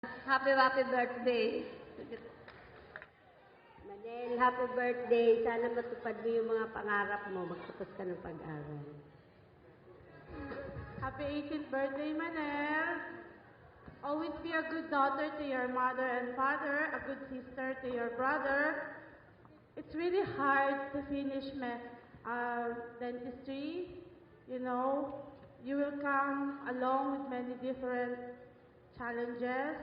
Happy birthday. Manel, happy birthday. Sana matupad mo yung mga pangarap mo. Magtapos ka ng pag-aral. Happy 18th birthday, Manel. Always be a good daughter to your mother and father, a good sister to your brother. It's really hard to finish dentistry. You know, you will come along with many different challenges.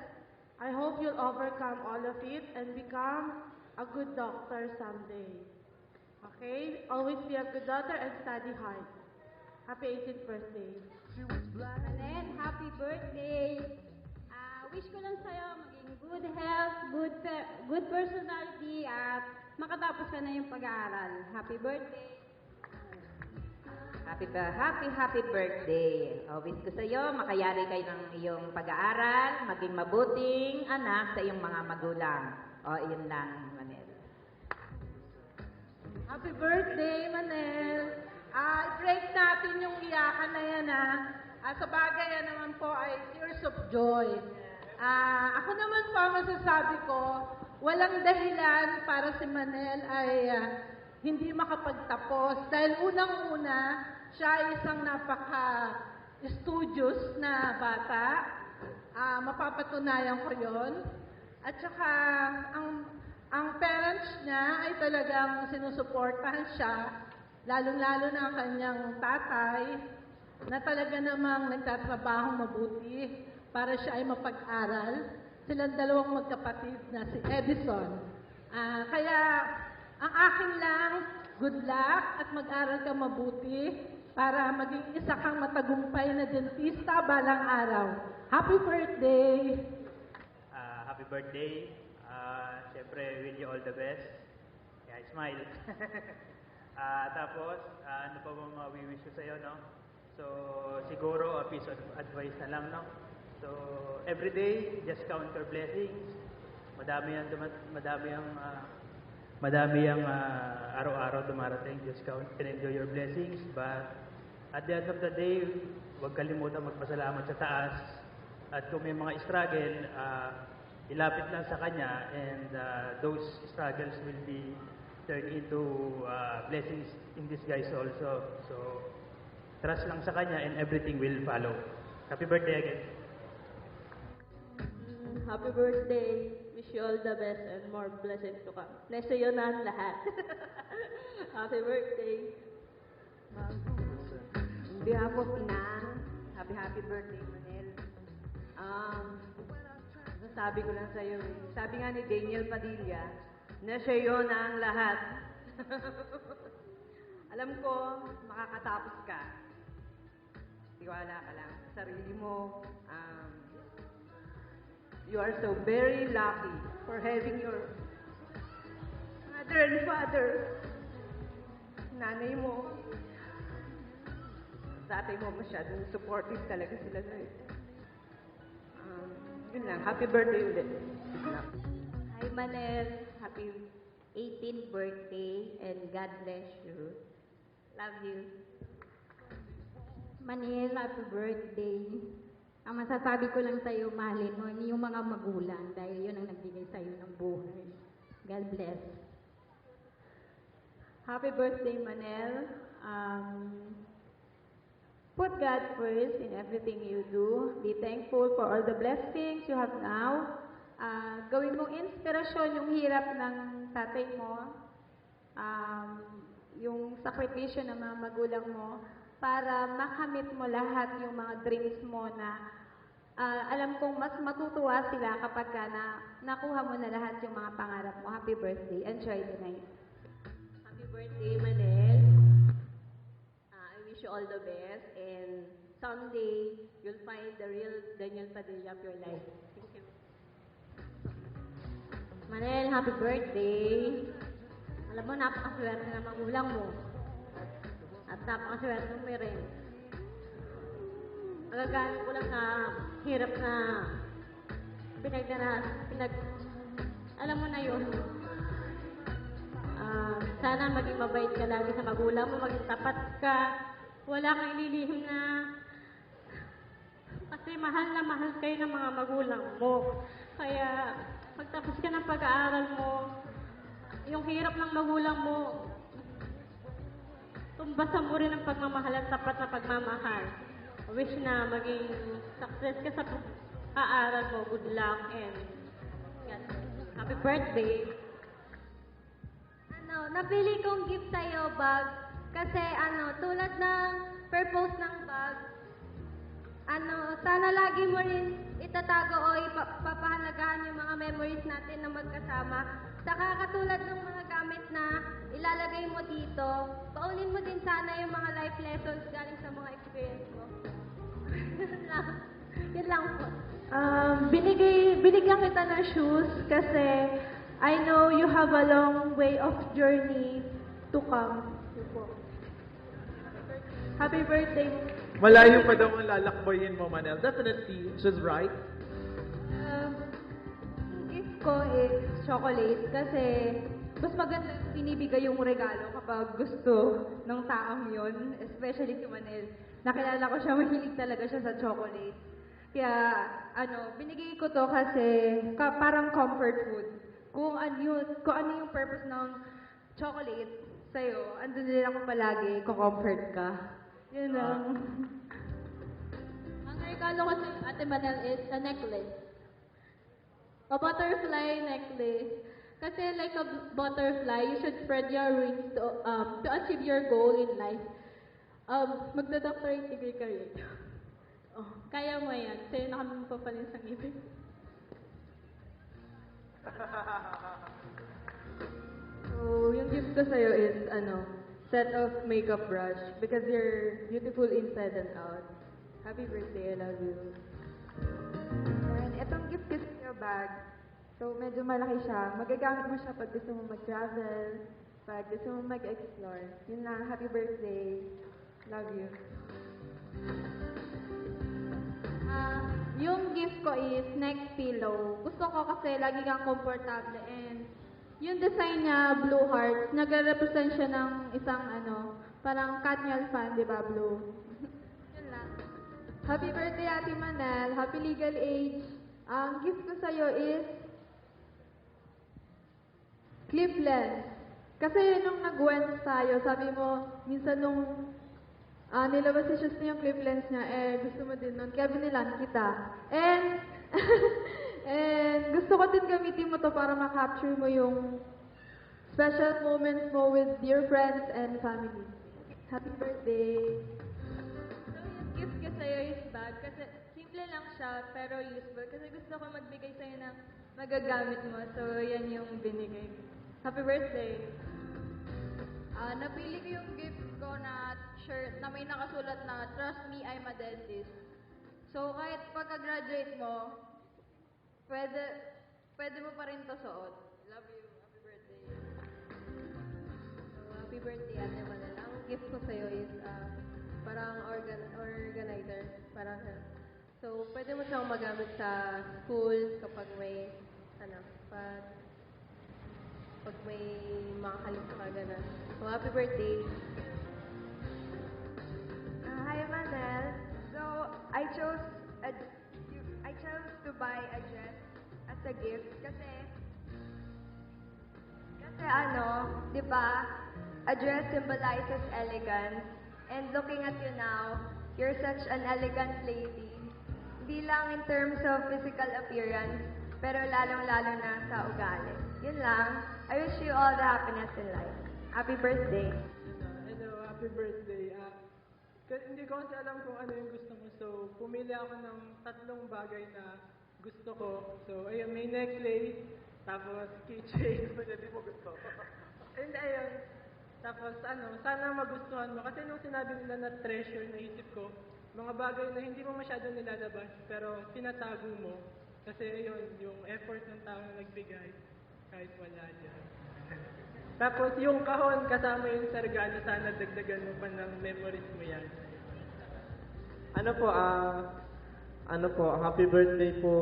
I hope you'll overcome all of it and become a good doctor someday. Okay? Always be a good daughter and study hard. Happy 18th birthday. Manel, happy birthday. Wish ko lang sa'yo maging good health, good personality, at makatapos ka na yung pag-aaral. Happy birthday. Happy birthday. Wish ko sa iyo, makayari kayo ng iyong pag-aaral, maging mabuting anak sa iyong mga magulang. Iyon lang, Manel. Happy birthday, Manel. I-break natin yung iyakan na yan, sa bagay yan naman po ay tears of joy. Ako naman po, masasabi ko, walang dahilan para si Manel ay hindi makapagtapos. Dahil unang-una, siya ay isang napaka-studious na bata. Mapapatunayan ko yon. At saka, ang parents niya ay talagang sinusuportahan siya, lalong-lalo na ang kanyang tatay, na talaga namang nagtatrabaho mabuti para siya ay mapag-aral. Silang dalawang magkapatid na si Edison. Kaya, ang akin lang, good luck at mag-aral ka mabuti para maging isa kang matagumpay na dentista balang araw. Happy birthday! Happy birthday. Siyempre, wish you all the best. Kaya smile. Tapos, ano pa ba mawiwish ko sa'yo, no? So, siguro, a piece of advice na lang, no? So, every day, just count your blessings. Madami ang araw-araw dumarating. Just count and enjoy your blessings. But, at the end of the day, huwag kalimutan magpasalamat sa taas. At kung may mga struggle, ilapit lang sa Kanya, and those struggles will be turned into blessings in disguise also. So, trust lang sa Kanya and everything will follow. Happy birthday again. Happy birthday. Wish you all the best and more blessings to come. Nasa iyo na ang lahat. Happy birthday. On behalf of Inang, happy birthday, Manel. Sabi ko lang sa'yo, sabi nga ni Daniel Padilla, nasa iyo na ang lahat. Alam ko, makakatapos ka. Tiwala ka lang sa sarili mo. You are so very lucky for having your mother and father. Nanay mo, tatay mo masyadong supportive talaga sila sa'yo. Yun lang. Happy birthday ulit. Hi, Manel. Happy 18th birthday and God bless you. Love you. Manel, happy birthday. Ang masasabi ko lang sa'yo, mahalin mo yung mga magulang dahil yun ang nagbigay sa'yo ng buhay. God bless. Happy birthday, Manel. Put God first in everything you do. Be thankful for all the blessings you have now. Gawin mong inspirasyon yung hirap ng tatay mo, yung sakripisyo ng mga magulang mo, para makamit mo lahat yung mga dreams mo na alam kong mas matutuwa sila kapag nakuha mo na lahat yung mga pangarap mo. Happy birthday. Enjoy the night. Happy birthday, Manel. I wish you all the best, and someday you'll find the real Daniel Padilla of your life. Thank you. Manel, happy birthday. Alam mo, napakaswerte ng magulang mo. At napakaswerte mo rin. Agagaling ko lang na hirap na alam mo na yun. Sana maging mabait ka lagi sa magulang mo, maging tapat ka. Wala kang ililihim na kasi Kasi mahal na mahal kayo ng mga magulang mo. Kaya pagtapos ka ng pag-aaral mo, yung hirap ng magulang mo, tumbasan mo rin ang pagmamahal at tapat na pagmamahal. Wish na maging success ka sa pag-aaral mo. Good luck and yan. Happy birthday. Napili kong gift sa'yo, bag. Kasi tulad ng purpose ng bag, sana lagi mo rin itatago o ipapahalagahan yung mga memories natin na magkasama. Saka katulad ng mga gamit na ilalagay mo dito, paunin mo din sana yung mga life lessons galing sa mga experience mo. Yun lang po. Binigyan kita ng shoes kasi I know you have a long way of journey to come. Happy birthday. Malayo pa daw ang lalakbayin mo, Manel. Definitely, she's right. Gift ko is chocolate kasi mas maganda binibigay yung regalo kapag gusto ng taong yun, especially si Manel. Nakilala ko siya, mahilig talaga siya sa chocolate. Kaya, binigay ko to kasi parang comfort food. Kung ano yung purpose ng chocolate sa'yo, andun din ako palagi, comfort ka. Yun lang. Ang regalo ko sa Ate Manel is a necklace. A butterfly necklace. Kasi like a butterfly, you should spread your wings to achieve your goal in life. Magda-doctorate degree ka rin. Oh, kaya mo yan. Sa'yo na kami papalin sa ibig. So, yung gift ko sa'yo is, set of makeup brush because you're beautiful inside and out. Happy birthday, I love you. And itong gift ko sa'yo bag. So, medyo malaki siya. Magagamit mo siya pag gusto mo mag-travel, pag gusto mo mag-explore. Yun lang, happy birthday. Love you. Yung gift ko is neck pillow. Gusto ko kasi lagi kang komportable and yung design niya, blue heart, nagre-represent siya ng isang parang Katniel fan, di ba, blue? Yun lang. Happy birthday, Ate Manel. Happy legal age. Ang gift ko sa'yo is clip lens. Kasi nung nag-went tayo, sabi mo, minsan nung nilabas si Shus niya yung clip lens niya, gusto mo din nun. Kaya binilan kita. And gusto ko din gamitin mo to para ma-capture mo yung special moments mo with dear friends and family. Happy birthday! So, yung gift ko sa'yo is bag kasi simple lang siya pero useful kasi gusto ko magbigay sa'yo ng magagamit mo. So, yan yung binigay. Happy birthday! Napili ko yung gift ko na shirt na may nakasulat na Trust Me, I'm a Dentist. So, kahit pagka-graduate mo, pwede mo pa rin to suot. Love you. Happy birthday. So, happy birthday, Ate Manel. Ang gift ko sa'yo is parang organizer. Parang, so, pwede mo siyang magamit sa school kapag may, pag may mga kalista ka, gano'n. So, happy birthday. Hi, Manel. So, I chose to buy a dress as a gift kasi di ba, a dress symbolizes elegance. And looking at you now, you're such an elegant lady. Hindi lang in terms of physical appearance, pero lalong-lalo na sa ugali. Yun lang. I wish you all the happiness in life. Happy birthday. Hello, happy birthday. Hindi ko kasi alam kung ano yung gusto mo. So, pumili ako ng 3 bagay na gusto ko. So, ayun, may necklace, tapos keychain, hindi mo gusto. And ayun, tapos sana magustuhan mo. Kasi nung sinabi nila na treasure, naisip ko, mga bagay na hindi mo masyado nilalabas, pero tinatago mo. Kasi ayun, yung effort ng tao na nagbigay, kahit wala dyan. Tapos yung kahon kasama yung sa regalo, sana dagdagan mo pa ng memories mo yan. Happy birthday po.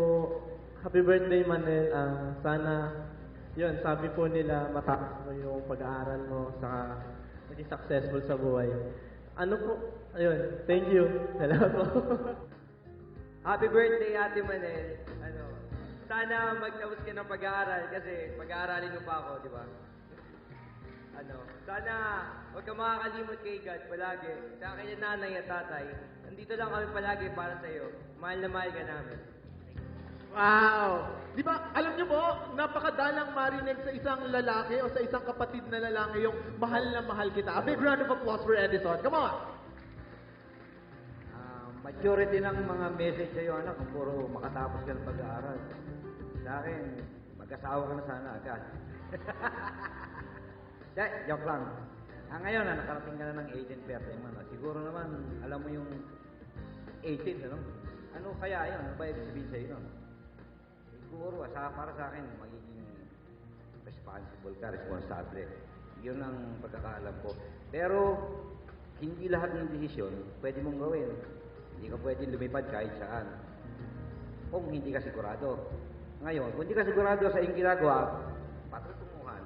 Happy birthday, Manel. Sana, yun, sabi po nila, matapos mo yung pag-aaral mo, saka maging successful sa buhay. Ayun, thank you. Salamat po. Happy birthday, Ate Manel. Sana magtapos ka ng pag-aaral kasi pag-aaralin mo pa ako, di ba? Sana huwag ka makakalimot kay God palagi. Sa kanya nanay at tatay. Nandito lang kami palagi para sa iyo. Mahal na mahal ka namin. Wow! Di ba, alam niyo po, napakadalang marinig sa isang lalaki o sa isang kapatid na lalaki yung mahal na mahal kita. A big round of applause for Edison. Come on! Majority ng mga message sa'yo, anak, kung puro makatapos ka ng pag-aaral. Sa akin, mag-asawa ka na sana agad. Joke lang. Ngayon, nakarating ka na ng 18 birthday mo. Siguro naman, alam mo yung 18, ano? Ano kaya yun? Ano ba ibig sabihin sa'yo nun? Siguro, para sa akin, magiging responsible ka, responsable. Yun ang pagkakaalam ko. Pero, hindi lahat ng desisyon pwede mong gawin. Hindi ka pwede lumipad kahit saan. Kung hindi ka sigurado. Ngayon, kung hindi ka sigurado sa iyong ginagawa, patutunguhan.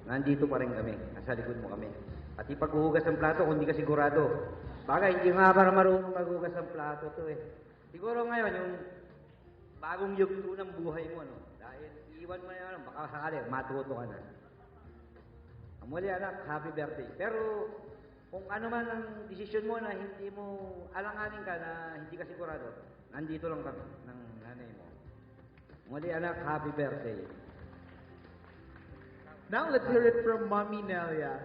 Nandito pa rin kami. Nasa likod mo kami. At ipaghuhugas ng plato kung hindi ka sigurado. Bagay, hindi nga para marunong maghugas ng plato to eh. Siguro ngayon, yung bagong yugto ng buhay mo, no? Dahil iwan mo na yun, baka sakali, matuto ka na. Muli anak, happy birthday. Pero, kung ano man ang desisyon mo na hindi mo alanganin ka na hindi ka sigurado, nandito lang kami ng nanay mo. Muli anak, happy birthday. Now, let's hear it from Mommy Nelia.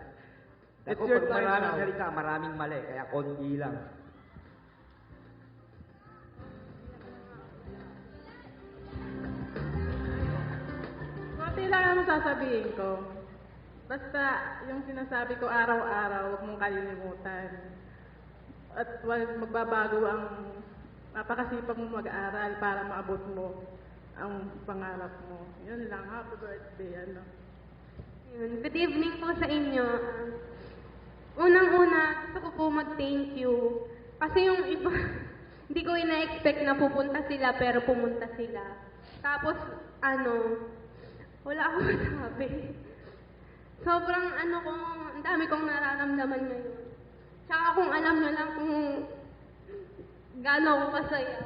It's Ako, your pag time maraming now. salita, maraming mali, kaya konti lang. Konti lang ang sasabihin ko. Basta yung sinasabi ko araw-araw, huwag mong kalilimutan. At huwag magbabago ang napakasipag mo mag-aaral para maabot mo ang pangarap mo. Yun lang. Happy birthday. Yun. Good evening po sa inyo. Unang-una, gusto ko po mag-thank you. Kasi yung iba, hindi ko ina-expect na pupunta sila, pero pumunta sila. Tapos, wala akong masabi. Sobrang ang dami kong nararamdaman ngayon. Tsaka kung alam nyo lang kung gaano ako kasaya.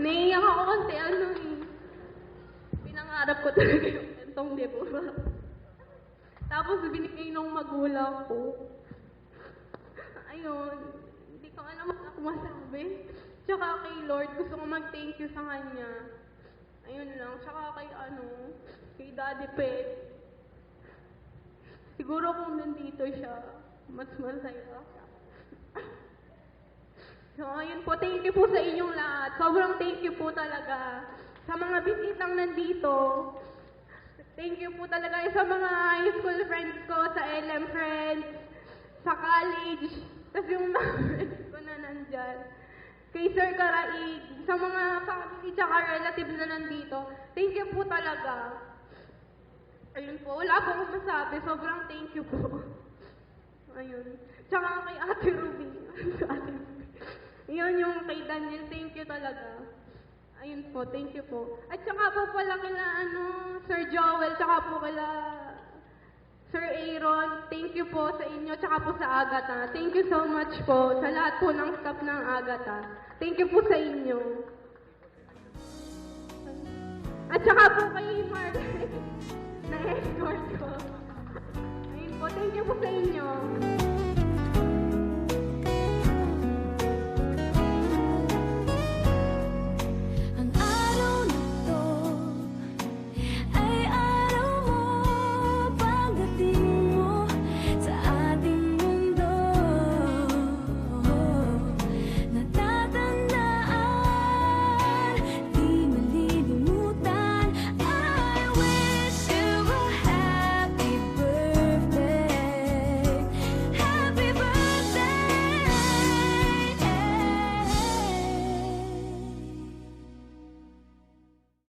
Naiiyak ako kasi pinangarap ko talaga yung entong diba? Tapos binigay nung magulang ko. Ayun, hindi ko alam ako masabi. Tsaka kay Lord, gusto ko mag-thank you sa Kanya. Ayun lang. Tsaka kay Daddy Pet. Siguro kung nandito siya, mas masaya. So, ayun po. Thank you po sa inyong lahat. Sobrang thank you po talaga. Sa mga bisitang nandito. Thank you po talaga sa mga high school friends ko, sa LM friends, sa college, tapos yung mga friends ko na nandyan. Kay Sir Karaig, sa mga family tsaka relatives na nandito, thank you po talaga. Ayun po, wala po akong masabi. Sobrang thank you po. Ayun. Tsaka kay Ate Ruby. Yun yung kay Daniel, thank you talaga. Ayun po, thank you po. At tsaka po pala kila Sir Joel, tsaka po kila Sir Aaron, thank you po sa inyo, tsaka po sa Agata. Thank you so much po sa lahat po ng staff ng Agata. Thank you po sa inyo. At tsaka po kay Margaret na escort ko. Ayun po, thank you po sa inyo.